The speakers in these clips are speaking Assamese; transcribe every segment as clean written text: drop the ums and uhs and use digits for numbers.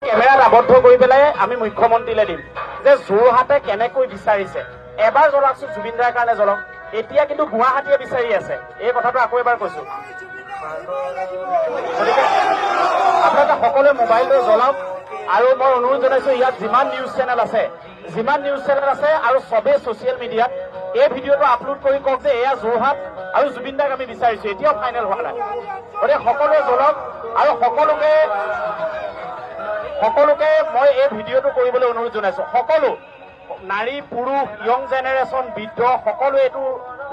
কেমেৰাত আবদ্ধ কৰি পেলাই আমি মুখ্যমন্ত্ৰীলৈ দিম যে যোৰহাটে কেনেকৈ বিচাৰিছে এবাৰ জ্বলাকচোন জুবিন দাৰ কাৰণে জ্বলক এতিয়া কিন্তু গুৱাহাটীয়ে বিচাৰি আছে এই কথাটো আকৌ এবাৰ কৈছো গতিকে আপোনালোকে সকলোৱে মোবাইলটো জ্বলাওক আৰু মই অনুৰোধ জনাইছো ইয়াত যিমান নিউজ চেনেল আছে আৰু সবে ছচিয়েল মিডিয়াত এই ভিডিঅ'টো আপলোড কৰি কওক যে এয়া যোৰহাট আৰু জুবিন দাক আমি বিচাৰিছো এতিয়াও ফাইনেল হোৱা নাই গতিকে সকলোৱে জ্বলক আৰু সকলোকে মই এই ভিডিঅ'টো কৰিবলৈ অনুৰোধ জনাইছো সকলো নাৰী পুৰুষ ইয়ং জেনেৰেশ্যন বৃদ্ধ সকলোৱে এইটো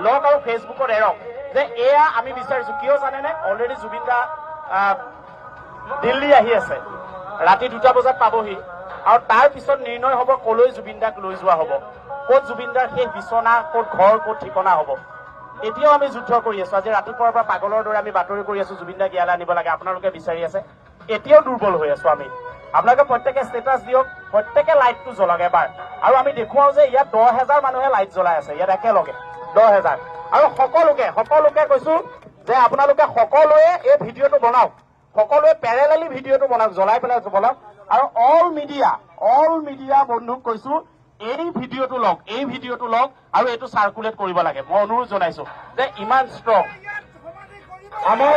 লওক আৰু ফেচবুকত এৰক যে এয়া আমি বিচাৰিছো কিয় জানেনে অলৰেডি জুবিন দা দিল্লী আহি আছে ৰাতি 2টা বজাত পাবহি আৰু তাৰ পিছত নিৰ্ণয় হ'ব কলৈ জুবিন দাক লৈ যোৱা হ'ব ক'ত জুবিন দাৰ সেই বিচনা ক'ত ঘৰ ক'ত ঠিকনা হ'ব এতিয়াও আমি যুদ্ধ কৰি আছো আজি ৰাতিপুৱাৰ পৰা পাগলৰ দৰে আমি বাতৰি কৰি আছো জুবিন দাক ইয়ালৈ আনিব লাগে আপোনালোকে বিচাৰি আছে এতিয়াও দুৰ্বল হৈ আছো আমি আপোনালোকে প্ৰত্যেকে ষ্টেটাছ দিয়ক প্ৰত্যেকে লাইটটো জ্বলাওক এবাৰ আৰু আমি দেখুৱাও যে ইয়াত 10,000 মানুহে লাইট জ্বলাই আছে ইয়াত একেলগে 10,000 আৰু সকলোকে কৈছো যে আপোনালোকে সকলোৱে এই ভিডিঅ'টো বনাওক সকলোৱে পেৰেলেলি ভিডিঅ'টো বনাওক জ্বলাই পেলাই বনাওক আৰু অল মিডিয়া বন্ধুক কৈছো এই ভিডিঅ'টো লওক আৰু এইটো চাৰ্কুলেট কৰিব লাগে মই অনুৰোধ জনাইছো যে ইমান ষ্ট্ৰং আমাৰ